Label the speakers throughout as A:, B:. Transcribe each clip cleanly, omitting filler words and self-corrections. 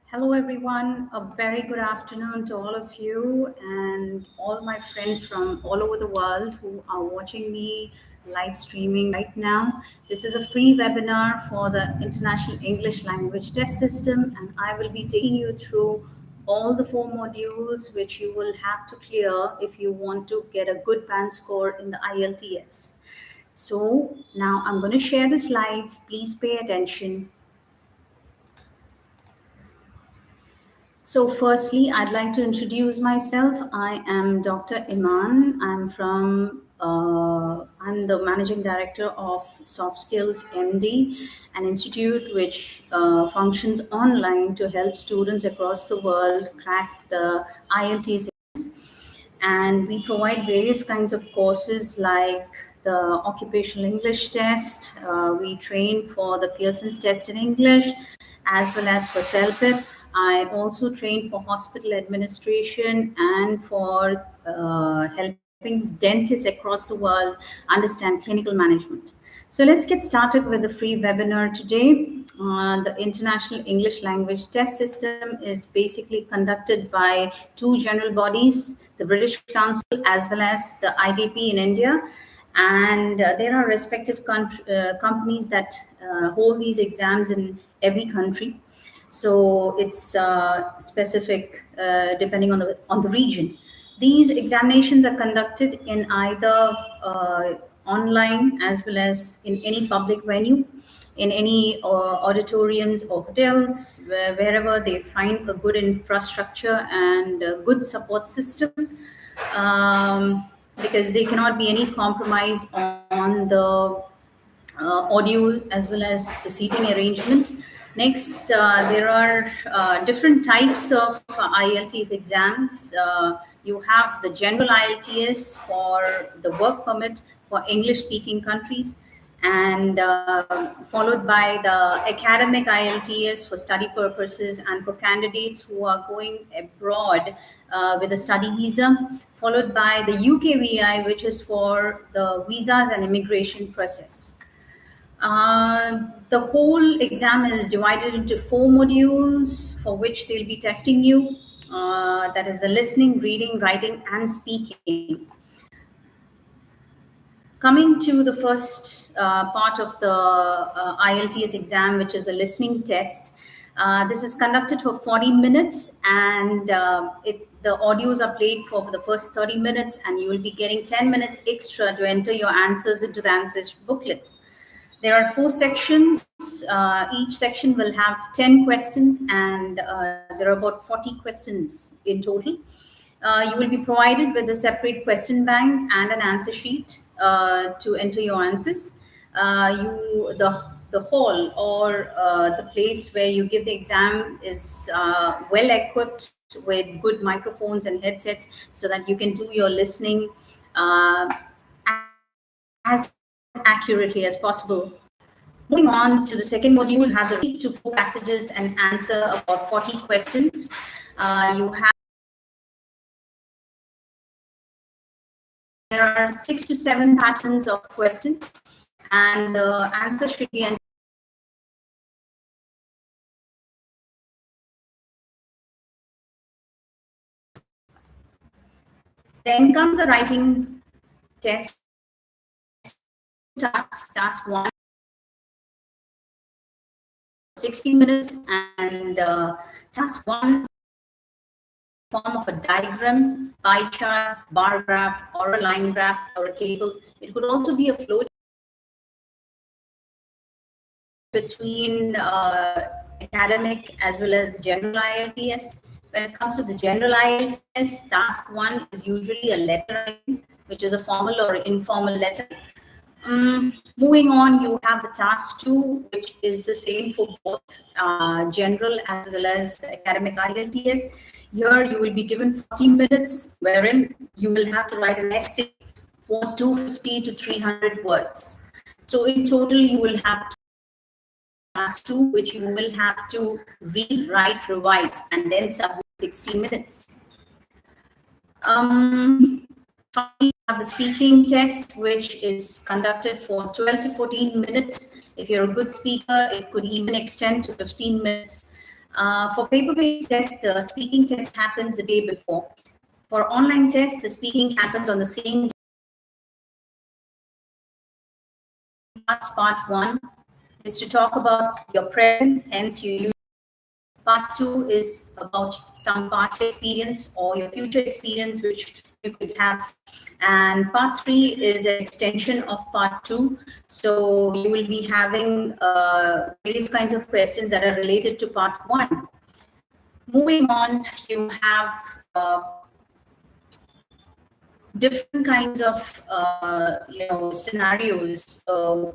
A: Hello, everyone. A very good afternoon to all of you and all my friends from all over the world who are watching me live streaming right now. This is a free webinar for the International English Language Test System, and I will be taking you through all the four modules which you will have to clear if you want to get a good band score in the IELTS. So now I'm going to share the slides. Please pay attention. So, firstly, I'd like to introduce myself. I am Dr. Iman. I'm the managing director of Soft Skills MD, an institute which functions online to help students across the world crack the IELTS. And we provide various kinds of courses like the occupational English test. We train for the Pearson's test in English as well as for CELPIP. I also train for hospital administration and for helping dentists across the world understand clinical management. So let's get started with the free webinar today. The International English Language Test System is basically conducted by two general bodies, the British Council as well as the IDP in India. And there are respective companies that hold these exams in every country. So it's specific depending on the region. These examinations are conducted in either online as well as in any public venue, in any auditoriums or hotels, wherever they find a good infrastructure and a good support system, because there cannot be any compromise on the audio as well as the seating arrangement. Next, there are different types of IELTS exams. You have the general IELTS for the work permit for English speaking countries, and followed by the academic IELTS for study purposes and for candidates who are going abroad with a study visa, followed by the UKVI, which is for the visas and immigration process. The whole exam is divided into four modules for which they'll be testing you. That is the listening, reading, writing, and speaking. Coming to the first part of the IELTS exam, which is a listening test. This is conducted for 40 minutes, and the audios are played for the first 30 minutes, and you will be getting 10 minutes extra to enter your answers into the answers booklet. There are four sections. Each section will have 10 questions, and there are about 40 questions in total. You will be provided with a separate question bank and an answer sheet to enter your answers. The hall or the place where you give the exam is well equipped with good microphones and headsets so that you can do your listening as accurately as possible. Moving on to the second module, you have the read to four passages and answer about 40 questions. You have There are 6 to 7 patterns of questions, and the answer should be. Then comes a writing test. Task 1, 60 minutes, and task 1 form of a diagram, pie chart, bar graph, or a line graph, or a table. It could also be a flow between academic as well as general IELTS. When it comes to the general IELTS, task 1 is usually a letter, which is a formal or informal letter. Moving on, you have the task 2, which is the same for both general as well as academic IELTS. Here you will be given 40 minutes, wherein you will have to write an essay for 250 to 300 words. So in total, you will have task 2, which you will have to read, write, revise, and then submit 60 minutes. We have the speaking test, which is conducted for 12 to 14 minutes. If you're a good speaker, it could even extend to 15 minutes. For paper-based tests, the speaking test happens the day before. For online tests, the speaking happens on the same part one is to talk about your present, hence you use. Part two is about some past experience or your future experience, which you could have. And part three is an extension of part two. So you will be having various kinds of questions that are related to part one. Moving on, you have different kinds of scenarios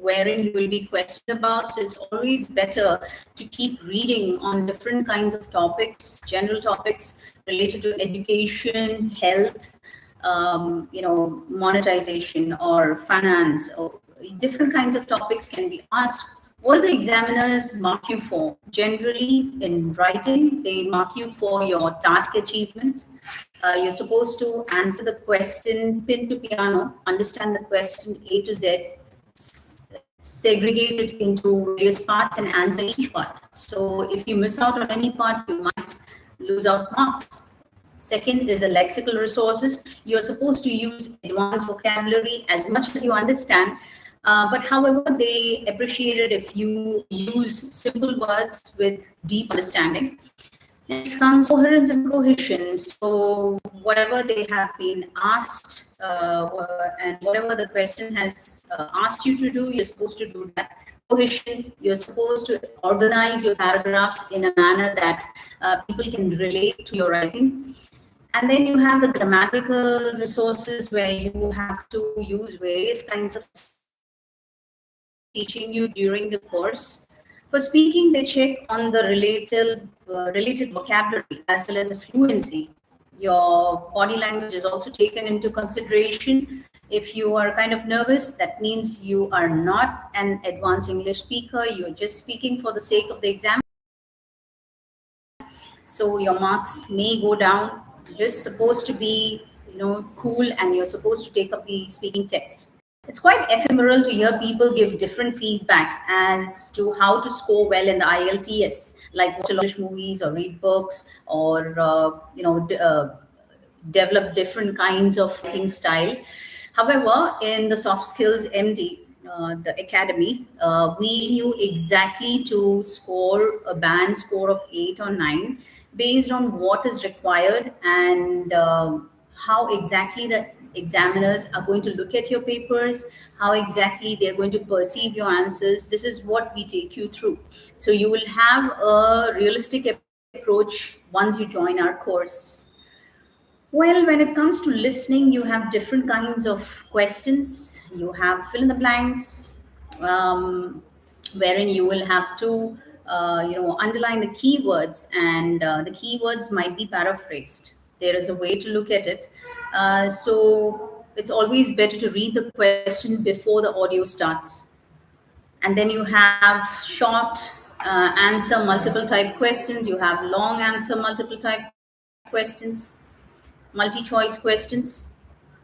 A: wherein you will be questioned about. So it's always better to keep reading on different kinds of topics, general topics related to education, health, monetization or finance, or different kinds of topics can be asked. What do the examiners mark you for? Generally, in writing, they mark you for your task achievement. You're supposed to answer the question pin to piano, understand the question A to Z, segregate it into various parts and answer each part. So if you miss out on any part, you might lose out marks. Second is the lexical resources. You're supposed to use advanced vocabulary as much as you understand. But however, they appreciate it if you use simple words with deep understanding. Next comes coherence and cohesion. So whatever they have been asked and whatever the question has asked you to do, you're supposed to do that. Cohesion, you're supposed to organize your paragraphs in a manner that people can relate to your writing. And then you have the grammatical resources where you have to use various kinds of teaching you during the course. For speaking, they check on the related vocabulary as well as the fluency. Your body language is also taken into consideration. If you are kind of nervous, that means you are not an advanced English speaker. You're just speaking for the sake of the exam. So your marks may go down. You're just supposed to be, cool, and you're supposed to take up the speaking test. It's quite ephemeral to hear people give different feedbacks as to how to score well in the IELTS, like watch English movies or read books or develop different kinds of writing style. However, in the soft skills MD, the academy, we knew exactly to score a band score of 8 or 9 based on what is required and how exactly the examiners are going to look at your papers, how exactly they're going to perceive your answers. This is what we take you through. So you will have a realistic approach once you join our course. Well, when it comes to listening, you have different kinds of questions. You have fill in the blanks, wherein you will have to, underline the keywords, and the keywords might be paraphrased. There is a way to look at it. So it's always better to read the question before the audio starts. And then you have short answer multiple type questions. You have long answer multiple type questions, multi-choice questions.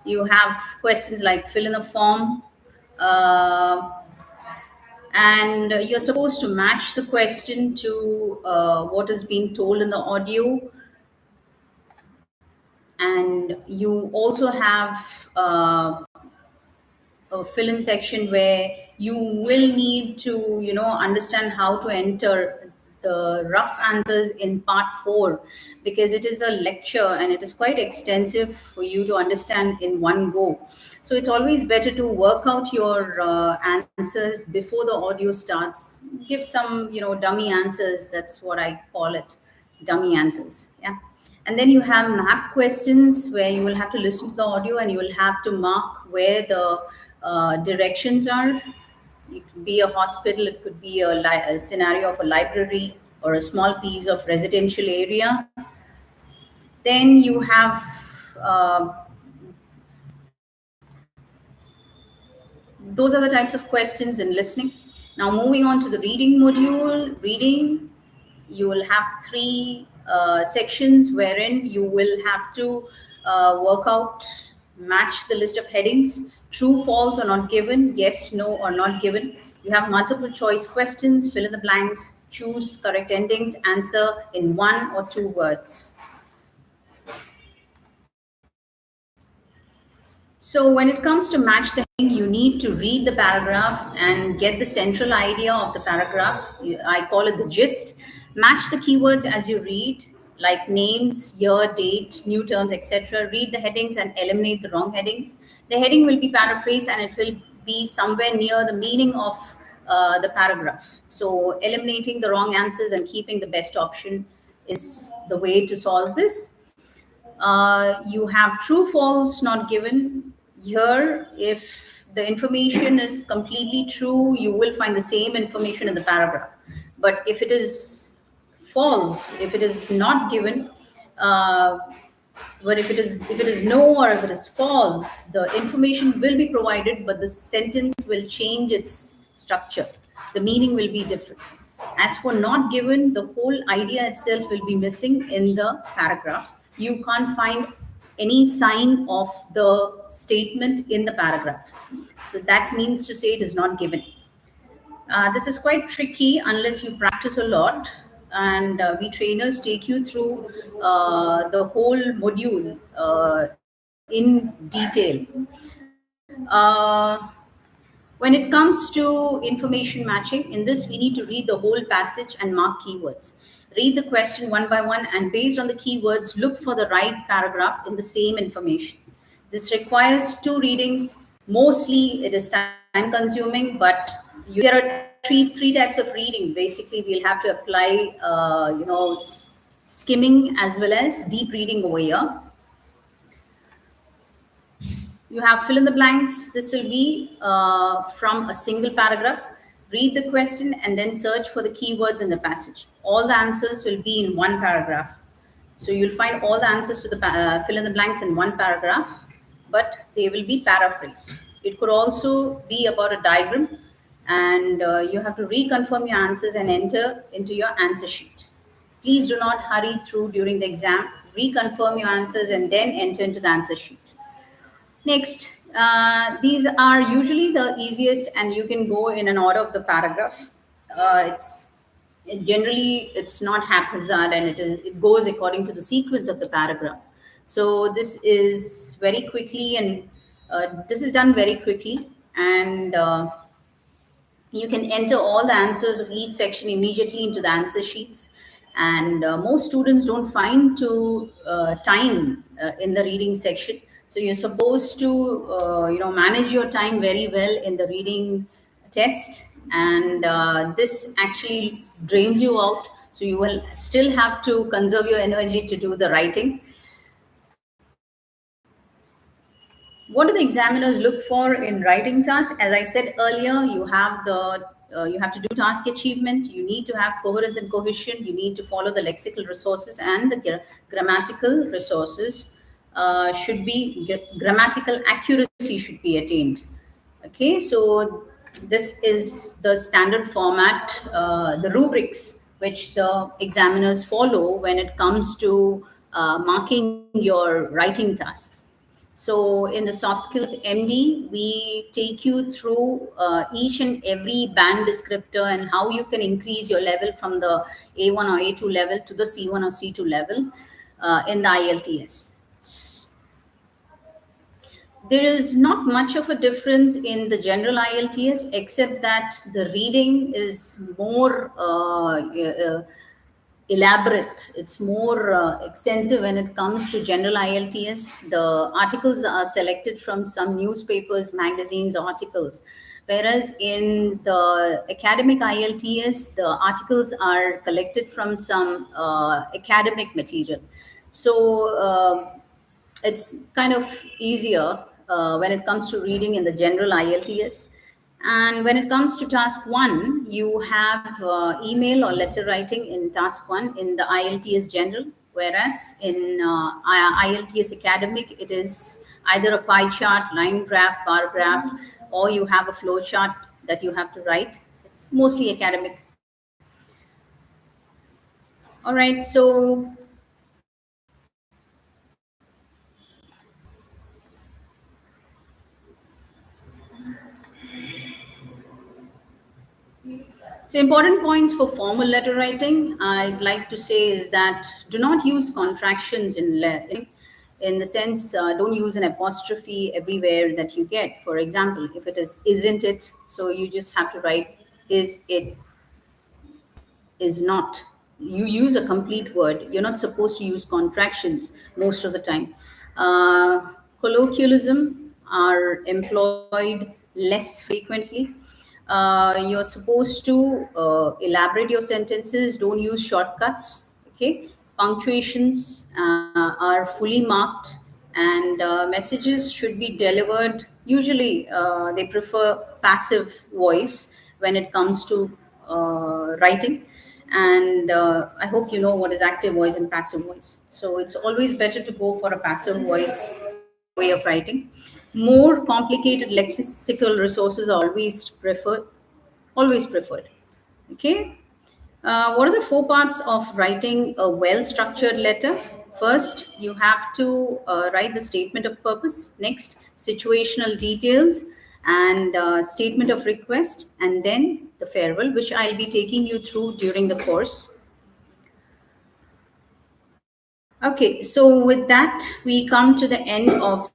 A: You have questions like fill in a form, uh, and you're supposed to match the question to what is being told in the audio. And you also have a fill-in section where you will need to understand how to enter the rough answers in part 4, because it is a lecture and it is quite extensive for you to understand in one go. So it's always better to work out your answers before the audio starts. Give some dummy answers. That's what I call it, dummy answers. Yeah. And then you have map questions where you will have to listen to the audio and you will have to mark where the directions are. It could be a hospital, it could be a scenario of a library or a small piece of residential area. Then you have those are the types of questions in listening. Now, moving on to the reading module. Reading, you will have 3 sections wherein you will have to work out, match the list of headings. True, false, or not given. Yes, no, or not given. You have multiple choice questions, fill in the blanks, choose correct endings, answer in one or two words. So when it comes to match the heading, you need to read the paragraph and get the central idea of the paragraph. I call it the gist. Match the keywords as you read, like names, year, date, new terms, etc. Read the headings and eliminate the wrong headings. The heading will be paraphrased and it will be somewhere near the meaning of the paragraph. So eliminating the wrong answers and keeping the best option is the way to solve this. You have true false not given here. If the information is completely true, you will find the same information in the paragraph. But if it is false, if it is not given, uh, but if it is no or if it is false, the information will be provided, but the sentence will change its structure. The meaning will be different. As for not given, the whole idea itself will be missing in the paragraph. You can't find any sign of the statement in the paragraph. So that means to say it is not given. This is quite tricky unless you practice a lot, and we trainers take you through the whole module in detail. Uh, when it comes to information matching, in this we need to read the whole passage and mark keywords. Read the question one by one, and based on the keywords, look for the right paragraph in the same information. This requires two readings. Mostly, it is time consuming, but there are three types of reading. Basically, we'll have to apply, skimming as well as deep reading over here. You have fill in the blanks. This will be from a single paragraph. Read the question and then search for the keywords in the passage. All the answers will be in one paragraph. So you'll find all the answers to the fill in the blanks in one paragraph, but they will be paraphrased. It could also be about a diagram, and you have to reconfirm your answers and enter into your answer sheet. Please do not hurry through during the exam. Reconfirm your answers and then enter into the answer sheet. Next, these are usually the easiest, and you can go in an order of the paragraph. It's not haphazard, and it goes according to the sequence of the paragraph. So this is very quickly, and this is done very quickly, and you can enter all the answers of each section immediately into the answer sheets. And most students don't find to time in the reading section, so you're supposed to manage your time very well in the reading test. And this actually drains you out, so you will still have to conserve your energy to do the writing. What do the examiners look for in writing tasks? As I said earlier, you have to do task achievement. You need to have coherence and cohesion. You need to follow the lexical resources, and the grammatical resources should be grammatical accuracy should be attained. Okay, so this is the standard format, the rubrics which the examiners follow when it comes to marking your writing tasks. So in the soft skills MD, we take you through each and every band descriptor and how you can increase your level from the A1 or A2 level to the C1 or C2 level in the IELTS. There is not much of a difference in the general IELTS, except that the reading is more elaborate. It's more extensive when it comes to general IELTS. The articles are selected from some newspapers, magazines, articles. Whereas in the academic IELTS, the articles are collected from some academic material. So it's kind of easier when it comes to reading in the general IELTS. And when it comes to task one, you have email or letter writing in task one in the IELTS general, whereas in IELTS academic, it is either a pie chart, line graph, bar graph, or you have a flow chart that you have to write. It's mostly academic. All right, so So, important points for formal letter writing, I'd like to say is that do not use contractions in the sense, don't use an apostrophe everywhere that you get. For example, if it is isn't it, so you just have to write is it is not. You use a complete word. You're not supposed to use contractions most of the time. Colloquialism are employed less frequently. You're supposed to elaborate your sentences. Don't use shortcuts. Okay, punctuations are fully marked, and messages should be delivered. Usually, they prefer passive voice when it comes to writing. And I hope you know what is active voice and passive voice. So it's always better to go for a passive voice way of writing. More complicated lexical resources are always preferred. Okay. What are the four parts of writing a well structured letter? First, you have to write the statement of purpose. Next, situational details and statement of request, and then the farewell, which I'll be taking you through during the course. Okay, so with that, we come to the end of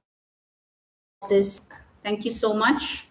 A: this. Thank you so much.